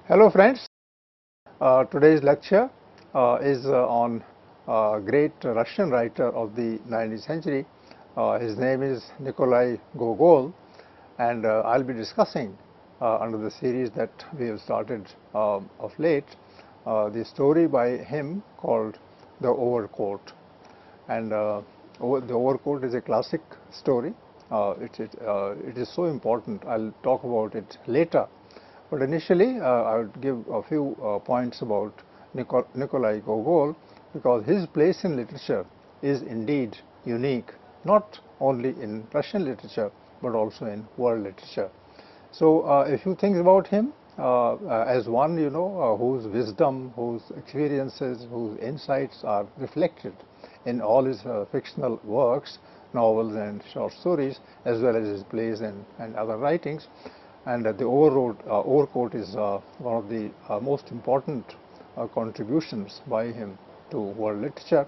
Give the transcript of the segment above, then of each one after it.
Hello friends, today's lecture is on a great Russian writer of the 19th century. His name is Nikolai Gogol, and I'll be discussing under the series that we have started of late the story by him called The Overcoat. And The Overcoat is a classic story. It is so important. I'll talk about it later. But initially, I would give a few points about Nikolai Gogol, because his place in literature is indeed unique, not only in Russian literature, but also in world literature. So a few things about him, as one, whose wisdom, whose experiences, whose insights are reflected in all his fictional works, novels and short stories, as well as his plays and other writings. And The Overcoat is one of the most important contributions by him to world literature.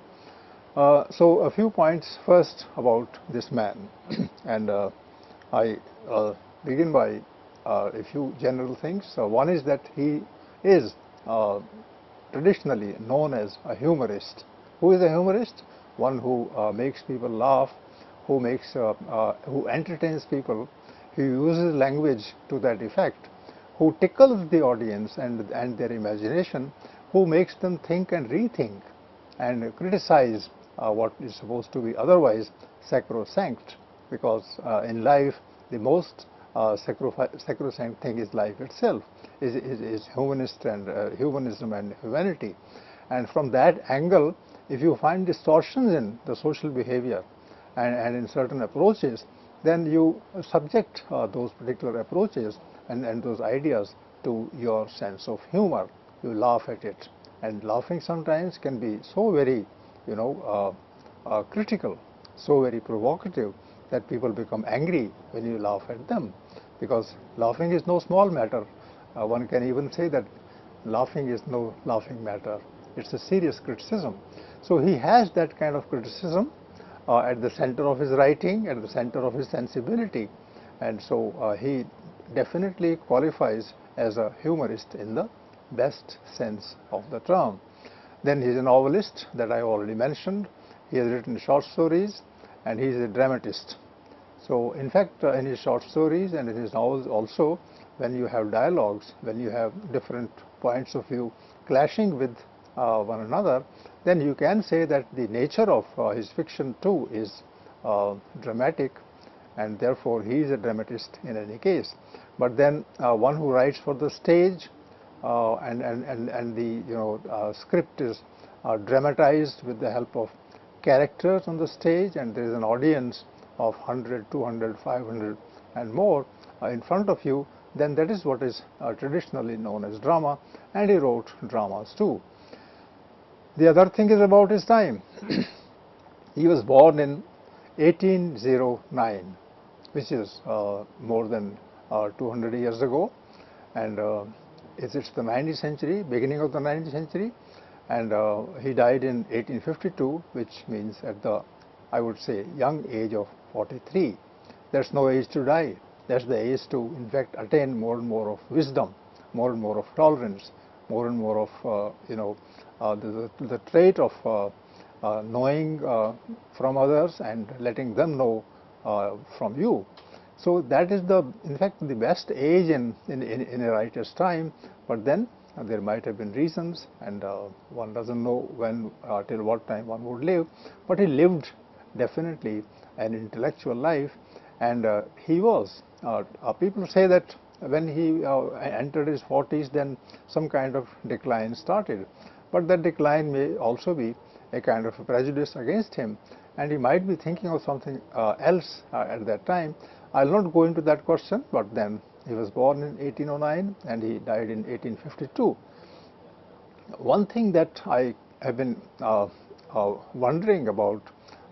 So a few points first about this man. And I begin by a few general things. One is that he is traditionally known as a humorist. Who is a humorist? One who makes people laugh, who entertains people, who uses language to that effect, who tickles the audience and their imagination, who makes them think and rethink and criticize what is supposed to be otherwise sacrosanct, because in life the most sacrosanct thing is life itself, is humanism and humanity. And from that angle, if you find distortions in the social behavior and in certain approaches, then you subject those particular approaches and those ideas to your sense of humor. You laugh at it, and laughing sometimes can be so very, critical, so very provocative, that people become angry when you laugh at them, because laughing is no small matter. One can even say that laughing is no laughing matter. It's a serious criticism. So he has that kind of criticism at the center of his writing, at the center of his sensibility, and so he definitely qualifies as a humorist in the best sense of the term. Then he's a novelist that I already mentioned. He has written short stories, and he's a dramatist. So in fact, in his short stories and in his novels also, when you have dialogues, when you have different points of view clashing with one another, then you can say that the nature of his fiction too is dramatic, and therefore he is a dramatist in any case. But then one who writes for the stage, and the script is dramatized with the help of characters on the stage, and there is an audience of 100, 200, 500 and more in front of you, then that is what is traditionally known as drama, and he wrote dramas too. The other thing is about his time. He was born in 1809, which is more than 200 years ago, and it's the 19th century, beginning of the 19th century, and he died in 1852, which means at the, I would say, young age of 43. There's no age to die. That's the age to, in fact, attain more and more of wisdom, more and more of tolerance, more and more of the trait of knowing from others and letting them know from you. So that is in fact, the best age in a writer's time. But then there might have been reasons, and one doesn't know when, till what time one would live. But he lived definitely an intellectual life, and he was. People say that when he entered his 40s, then some kind of decline started. But that decline may also be a kind of a prejudice against him, and he might be thinking of something else at that time. I'll not go into that question, but then he was born in 1809 and he died in 1852. One thing that I have been wondering about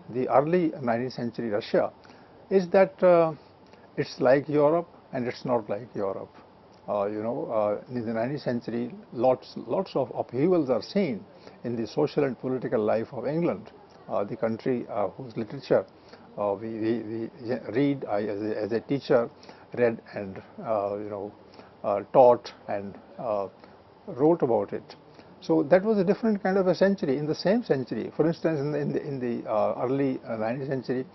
the early 19th century Russia is that it's like Europe and it's not like Europe. In the 19th century, lots of upheavals are seen in the social and political life of England, the country whose literature we read. I, as a teacher, read and taught and wrote about it. So that was a different kind of a century. In the same century, for instance, in the early 19th century,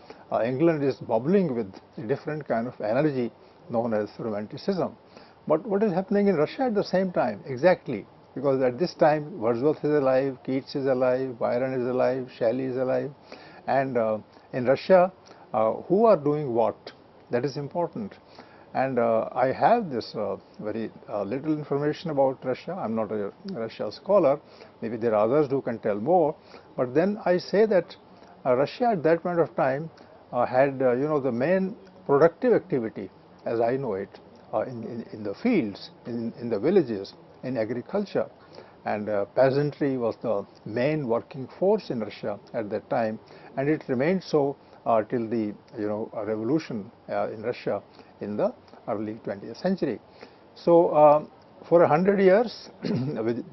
England is bubbling with a different kind of energy known as Romanticism. But what is happening in Russia at the same time? Exactly, because at this time Wordsworth is alive, Keats is alive, Byron is alive, Shelley is alive, and in Russia, who are doing what? That is important. And I have this very little information about Russia. I'm not a Russia scholar. Maybe there are others who can tell more. But then I say that Russia at that point of time had, the main productive activity, as I know it, in the fields, in the villages, in agriculture. And peasantry was the main working force in Russia at that time, and it remained so till the revolution in Russia in the early 20th century. So for 100 years,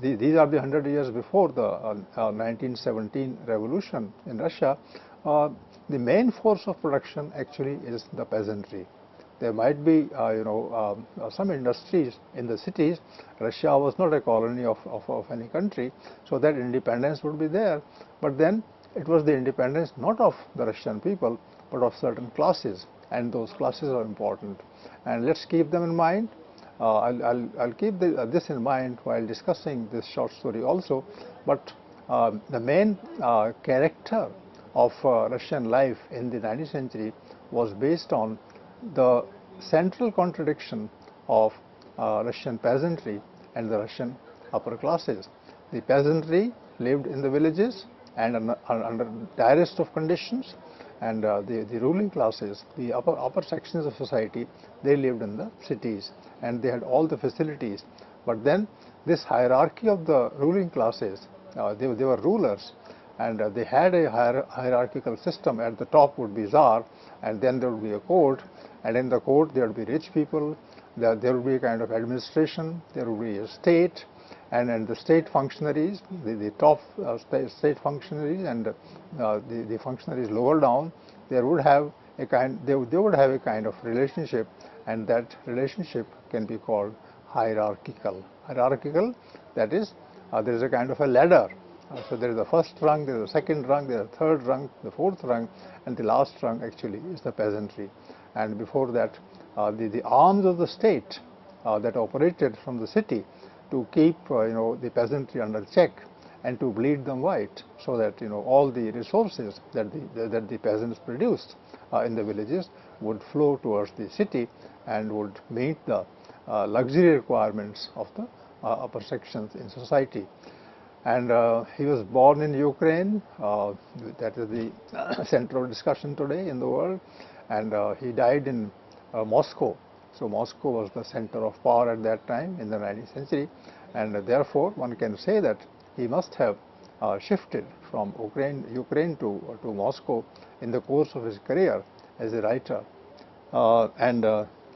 these are the 100 years before the 1917 revolution in Russia, the main force of production actually is the peasantry. There might be, some industries in the cities. Russia was not a colony of any country, so that independence would be there. But then it was the independence not of the Russian people, but of certain classes, and those classes are important. And let's keep them in mind. I'll keep this in mind while discussing this short story also. But the main character of Russian life in the 19th century was based on the central contradiction of Russian peasantry and the Russian upper classes. The peasantry lived in the villages and under direst of conditions, and the ruling classes, the upper sections of society, they lived in the cities and they had all the facilities. But then this hierarchy of the ruling classes, they were rulers, and they had a hierarchical system. At the top would be Tsar, and then there would be a court, and in the court there would be rich people, there would be a kind of administration, there would be a state, and the state functionaries, the top state functionaries and the functionaries lower down, they would have a kind of relationship, and that relationship can be called hierarchical. Hierarchical, that is, there is a kind of a ladder. So there is the first rung, there is the second rung, there is the third rung, the fourth rung, and the last rung actually is the peasantry. And before that, the arms of the state that operated from the city to keep the peasantry under check and to bleed them white, so that all the resources that the peasants produced in the villages would flow towards the city and would meet the luxury requirements of the upper sections in society. And he was born in Ukraine, that is the center of discussion today in the world, and he died in Moscow. So Moscow was the center of power at that time in the 19th century, and therefore one can say that he must have shifted from Ukraine to Moscow in the course of his career as a writer.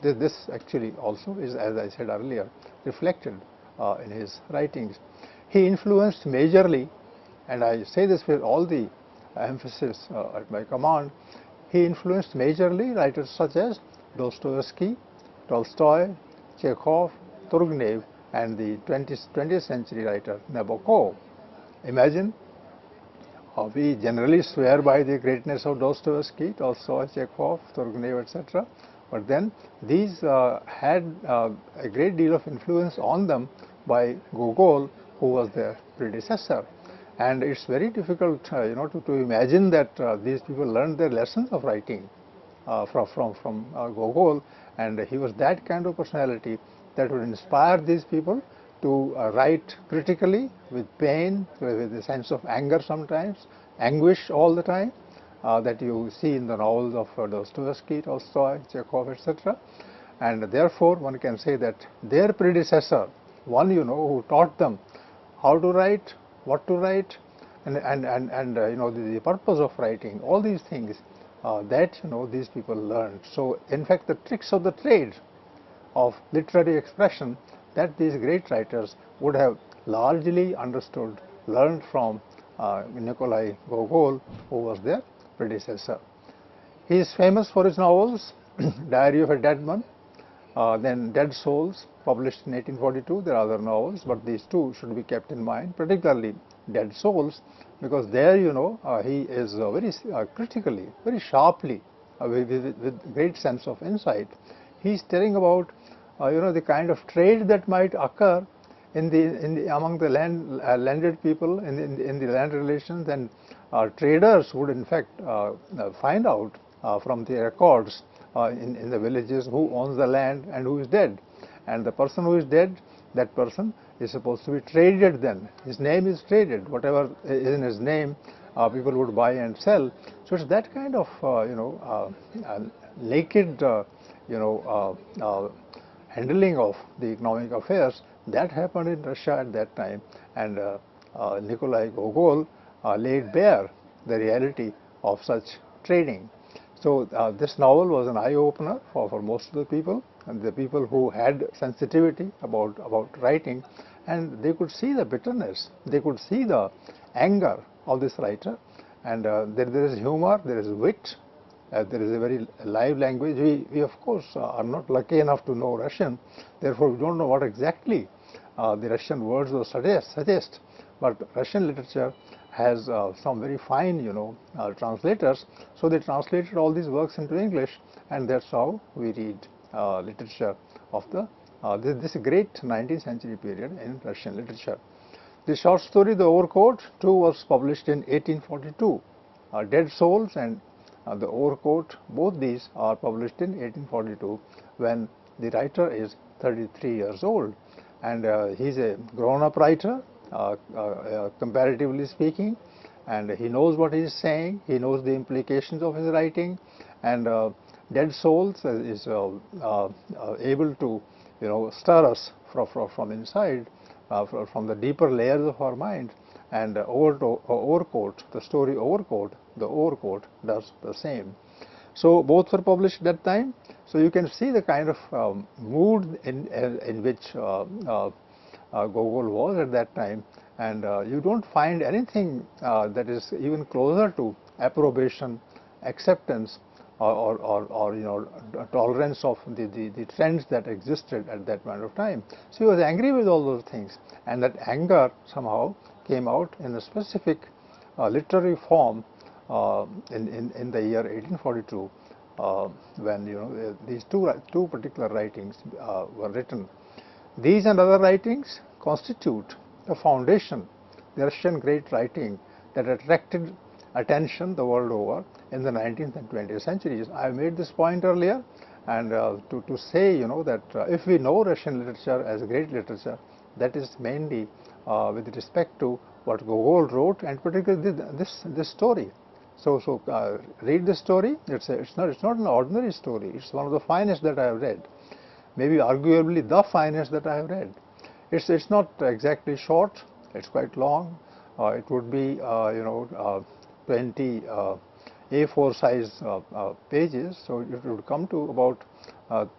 This actually also is, as I said earlier, reflected in his writings. He influenced majorly, and I say this with all the emphasis at my command, he influenced majorly writers such as Dostoevsky, Tolstoy, Chekhov, Turgenev, and the 20th century writer Nabokov. Imagine, we generally swear by the greatness of Dostoevsky, Tolstoy, Chekhov, Turgenev, etc. But then these had a great deal of influence on them by Gogol, who was their predecessor. And it's very difficult to imagine that these people learned their lessons of writing from Gogol, and he was that kind of personality that would inspire these people to write critically, with pain, with a sense of anger sometimes, anguish all the time, that you see in the novels of Dostoevsky, Tolstoy, Chekhov, etc. And therefore one can say that their predecessor, one who taught them how to write, what to write, and the purpose of writing, all these things that these people learned. So in fact the tricks of the trade of literary expression that these great writers would have largely understood, learned from Nikolai Gogol, who was their predecessor. He is famous for his novels, Diary of a Dead Man, Then Dead Souls, published in 1842. There are other novels, but these two should be kept in mind, particularly Dead Souls, because there, he is very critically, very sharply, with great sense of insight. He's telling about, the kind of trade that might occur among the landed people in the land relations, and traders would in fact find out from the records in the villages who owns the land and who is dead. And the person who is dead, that person is supposed to be traded then. His name is traded. Whatever is in his name, people would buy and sell. So it's that kind of, naked, handling of the economic affairs that happened in Russia at that time. And Nikolai Gogol laid bare the reality of such trading. So this novel was an eye-opener for most of the people, and the people who had sensitivity about writing, and they could see the bitterness, they could see the anger of this writer, and there is humor, there is wit, there is a very live language. We of course are not lucky enough to know Russian, therefore we don't know what exactly the Russian words will suggest, but Russian literature has some very fine, translators. So they translated all these works into English, and that's how we read literature of this great 19th century period in Russian literature. The short story, The Overcoat, too, was published in 1842. Dead Souls and The Overcoat, both these are published in 1842, when the writer is 33 years old. And he's a grown-up writer, comparatively speaking, and he knows what he is saying, he knows the implications of his writing, and Dead Souls is able to, stir us from inside, from the deeper layers of our mind. And Overcoat, the story Overcoat, The Overcoat, does the same. So both were published at that time. So you can see the kind of mood in which Gogol was at that time, and you don't find anything that is even closer to approbation, acceptance, or tolerance of the trends that existed at that point of time. So he was angry with all those things, and that anger somehow came out in a specific literary form in the year 1842, when these two particular writings were written. These and other writings constitute the foundation, the Russian great writing that attracted attention the world over in the 19th and 20th centuries. I made this point earlier, and to say, that if we know Russian literature as great literature, that is mainly with respect to what Gogol wrote, and particularly this story. So read this story. It's not an ordinary story. It's one of the finest that I have read. Maybe arguably the finest that I have read. It's not exactly short. It's quite long. It would be 20 A4 size pages. So it would come to about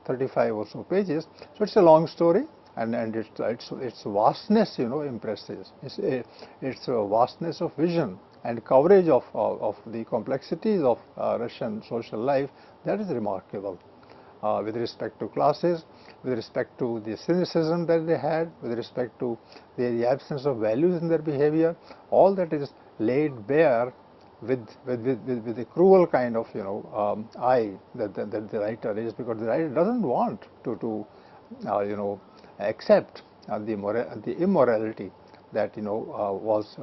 35 or so pages. So it's a long story, and its vastness impresses. Its vastness of vision and coverage of the complexities of Russian social life, that is remarkable. With respect to classes, with respect to the cynicism that they had, with respect to the absence of values in their behavior, all that is laid bare with a cruel kind of eye that the writer is, because the writer doesn't want to accept the immorality that was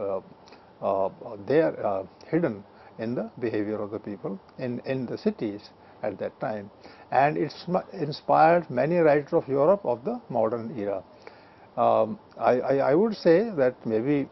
there hidden in the behavior of the people in the cities at that time. And it's inspired many writers of Europe of the modern era. I would say that maybe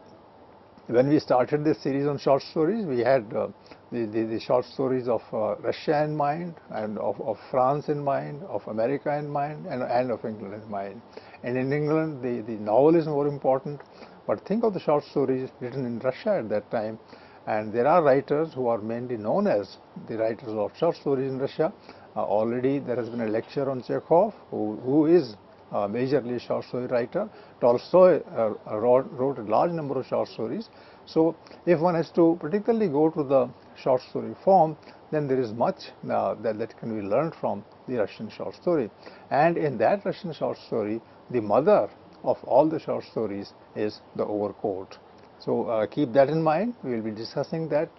when we started this series on short stories, we had the short stories of Russia in mind, and of France in mind, of America in mind, and of England in mind. And in England, the novel is more important, but think of the short stories written in Russia at that time. And there are writers who are mainly known as the writers of short stories in Russia. Already there has been a lecture on Chekhov, who is majorly a short story writer. Tolstoy wrote a large number of short stories. So if one has to particularly go to the short story form, then there is much that can be learned from the Russian short story. And in that Russian short story, the mother of all the short stories is the Overcoat. So keep that in mind. We will be discussing that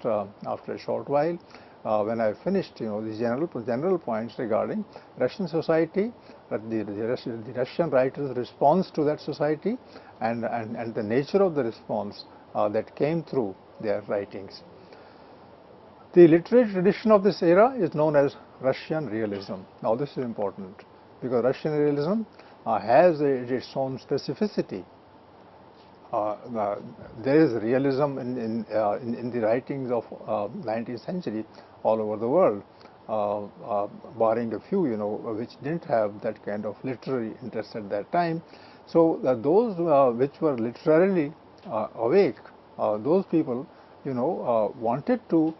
after a short while. When I have finished, the general points regarding Russian society, the Russian writer's response to that society, and the nature of the response that came through their writings. The literary tradition of this era is known as Russian realism. Now this is important because Russian realism has its own specificity. There is realism in the writings of 19th century all over the world, barring a few, which didn't have that kind of literary interest at that time. So those which were literarily awake, those people, wanted to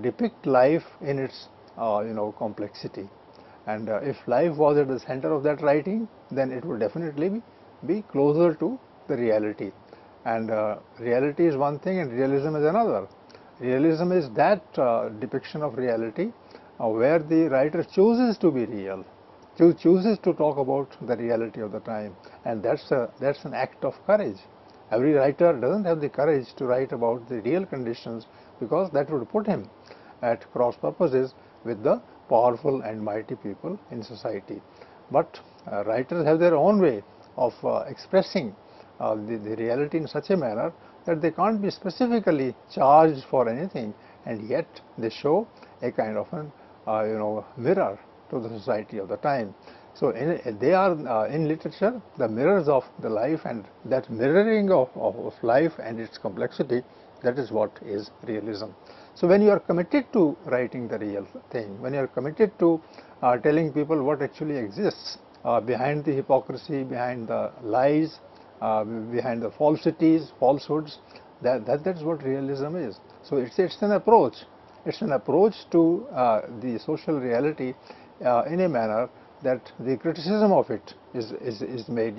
depict life in its, complexity. And if life was at the center of that writing, then it would definitely be closer to the reality. And reality is one thing and realism is another. Realism is that depiction of reality where the writer chooses to be real, chooses to talk about the reality of the time, and that's an act of courage. Every writer doesn't have the courage to write about the real conditions because that would put him at cross purposes with the powerful and mighty people in society. But writers have their own way of expressing the reality in such a manner that they can't be specifically charged for anything, and yet they show a kind of an mirror to the society of the time. So they are in literature the mirrors of the life, and that mirroring of life and its complexity, that is what is realism. So when you are committed to writing the real thing, when you are committed to telling people what actually exists behind the hypocrisy, behind the lies, behind the falsehoods, that's what realism is. So it's an approach. It's an approach to the social reality in a manner that the criticism of it is made,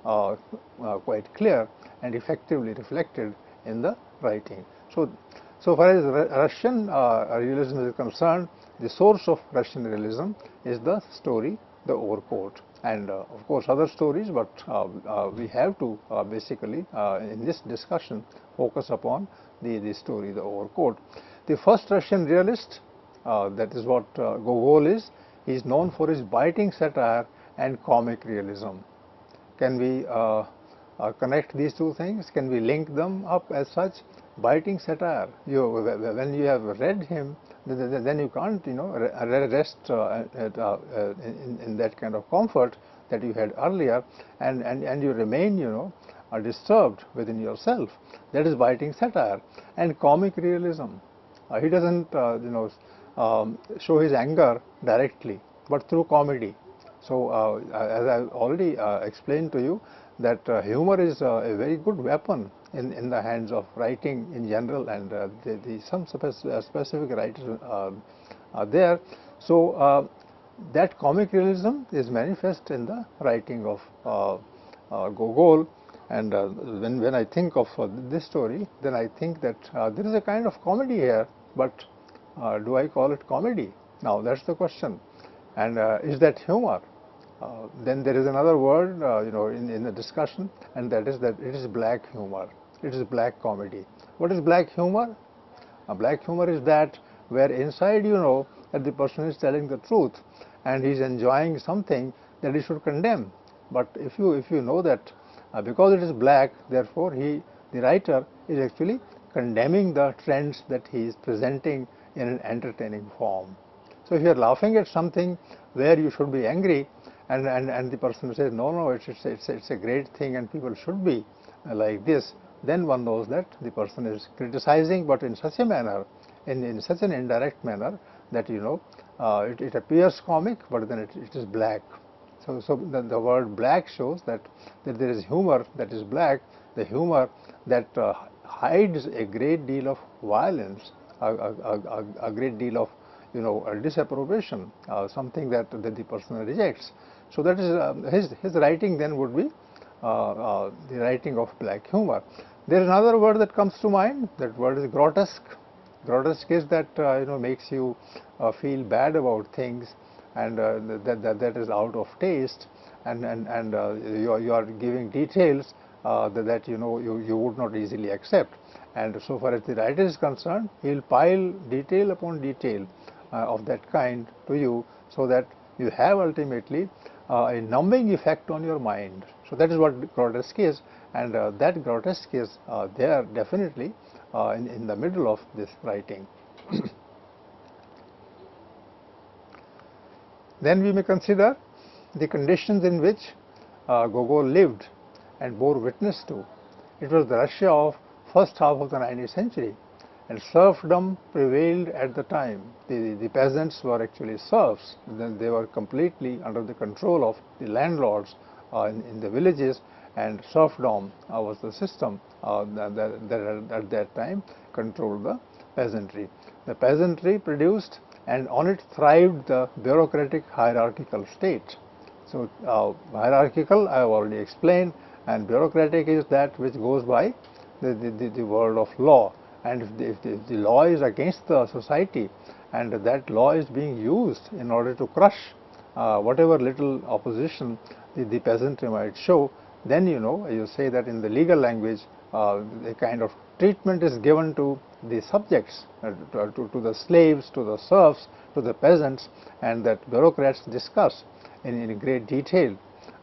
quite clear and effectively reflected in the writing. So far as Russian realism is concerned, the source of Russian realism is the story, The Overcoat, and of course other stories, but we have to basically in this discussion focus upon the story, The Overcoat. The first Russian realist, that is what Gogol is. He is known for his biting satire and comic realism. Can we connect these two things? Can we link them up as such? Biting satire. When you have read him, then you can't, rest in that kind of comfort that you had earlier, and you remain, disturbed within yourself. That is biting satire. And comic realism. He doesn't, show his anger directly, but through comedy. So as I already explained to you, that humor is a very good weapon in the hands of writing in general, and some specific writers are there. So that comic realism is manifest in the writing of Gogol. And when I think of this story, then I think that there is a kind of comedy here, but do I call it comedy? Now that's the question. And is that humor? Then there is another word, in the discussion, and that is that it is black humor. It is black comedy. What is black humor? Black humor is that where inside you know that the person is telling the truth and he is enjoying something that he should condemn. But if you know that because it is black, therefore the writer is actually condemning the trends that he is presenting in an entertaining form. So if you are laughing at something where you should be angry, and the person says, no, it's a great thing and people should be like this, then one knows that the person is criticizing, but in such a manner, in such an indirect manner that it appears comic, but then it is black. So the word black shows that there is humor that is black, the humor that hides a great deal of violence, a great deal of disapprobation, something that the person rejects. So that is his writing then would be the writing of black humor. There is another word that comes to mind. That word is grotesque. grotesque is that makes you feel bad about things, and that is out of taste, and you are giving details that you would not easily accept. And so far as the writer is concerned, he will pile detail upon detail of that kind to you, so that you have ultimately a numbing effect on your mind. So that is what grotesque is, and that grotesque is there definitely in the middle of this writing. Then we may consider the conditions in which Gogol lived and bore witness to. It was the Russia of first half of the 19th century, and serfdom prevailed at the time. The peasants were actually serfs. They were completely under the control of the landlords in the villages, and serfdom was the system that at that time controlled the peasantry. The peasantry produced, and on it thrived, the bureaucratic hierarchical state. So hierarchical I have already explained, and bureaucratic is that which goes by the word of law. And if the law is against the society, and that law is being used in order to crush whatever little opposition the peasantry might show, then you say that in the legal language a kind of treatment is given to the subjects, to the slaves, to the serfs, to the peasants, and that bureaucrats discuss in great detail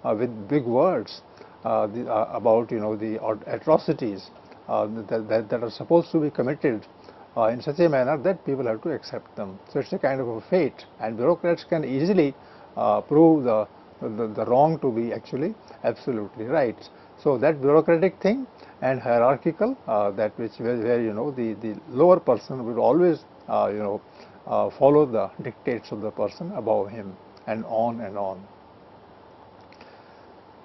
with big words about the atrocities that are supposed to be committed in such a manner that people have to accept them. So it's a kind of a fate, and bureaucrats can easily prove the wrong to be actually absolutely right. So that bureaucratic thing and hierarchical, that which where the lower person will always follow the dictates of the person above him, and on and on.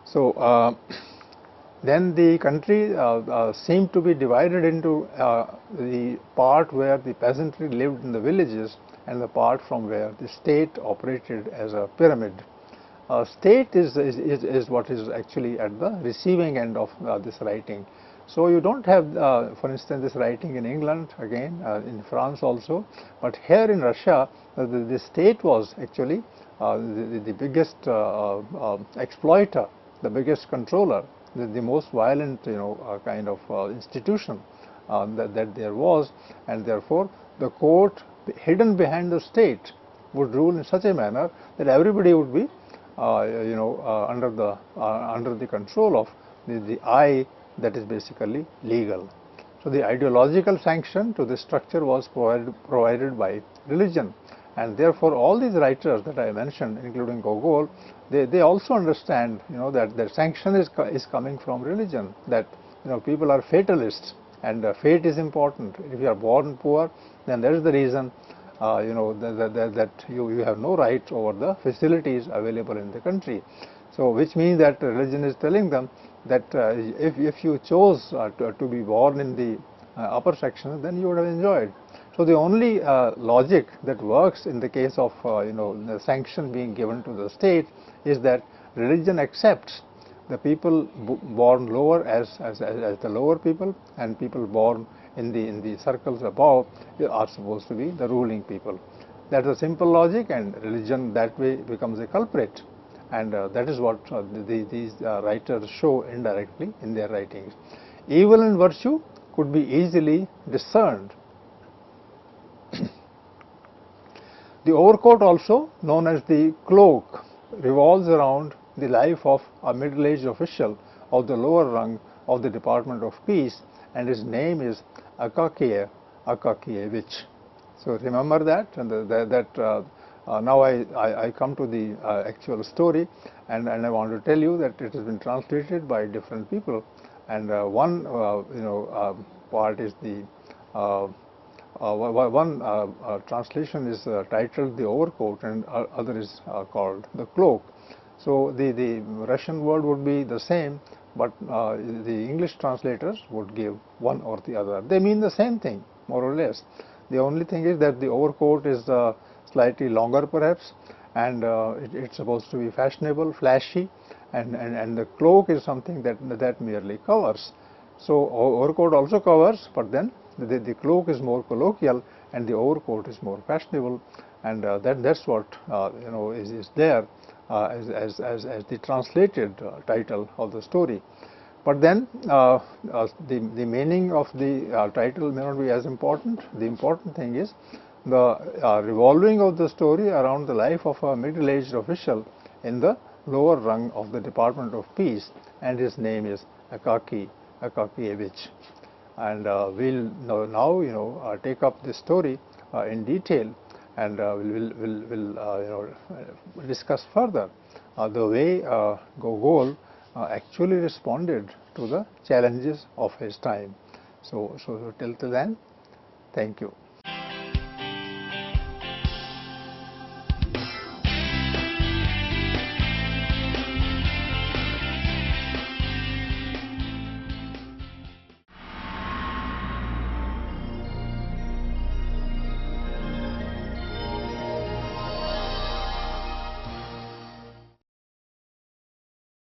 So then the country seemed to be divided into the part where the peasantry lived in the villages, and the part from where the state operated as a pyramid. State is what is actually at the receiving end of this writing. So you don't have, for instance, this writing in England, again in France also, but here in Russia, the state was actually the biggest exploiter, the biggest controller, the most violent kind of institution that there was, and therefore the court, hidden behind the state, would rule in such a manner that everybody would be under the control of the eye that is basically legal. So the ideological sanction to this structure was provided by religion, and therefore all these writers that I mentioned, including Gogol, they also understand that the sanction is coming from religion, that people are fatalists, and fate is important. If you are born poor, then that is the reason that you have no right over the facilities available in the country. So which means that religion is telling them that if you chose to be born in the upper section, then you would have enjoyed. So the only logic that works in the case of the sanction being given to the state is that religion accepts the people born lower as the lower people, and people born in the circles above are supposed to be the ruling people. That's a simple logic, and religion that way becomes a culprit, and that is what these writers show indirectly in their writings. Evil and virtue could be easily discerned. The overcoat, also known as the cloak, revolves around the life of a middle-aged official of the lower rung of the Department of Peace, and his name is Akakievich. So remember that, and now I come to the actual story, and I want to tell you that it has been translated by different people, and one part is the one translation is titled The Overcoat, and other is called The Cloak. So the Russian word would be the same, but the English translators would give one or the other. They mean the same thing, more or less. The only thing is that the overcoat is slightly longer perhaps, and it's supposed to be fashionable, flashy, and the cloak is something that merely covers. So overcoat also covers, but then the cloak is more colloquial and the overcoat is more fashionable, and that's what is there as the translated title of the story. But then the meaning of the title may not be as important. The important thing is the revolving of the story around the life of a middle-aged official in the lower rung of the Department of Peace, and his name is Akakievich. And we'll now take up this story in detail, and we'll discuss further the way Gogol actually responded to the challenges of his time. So till then, thank you.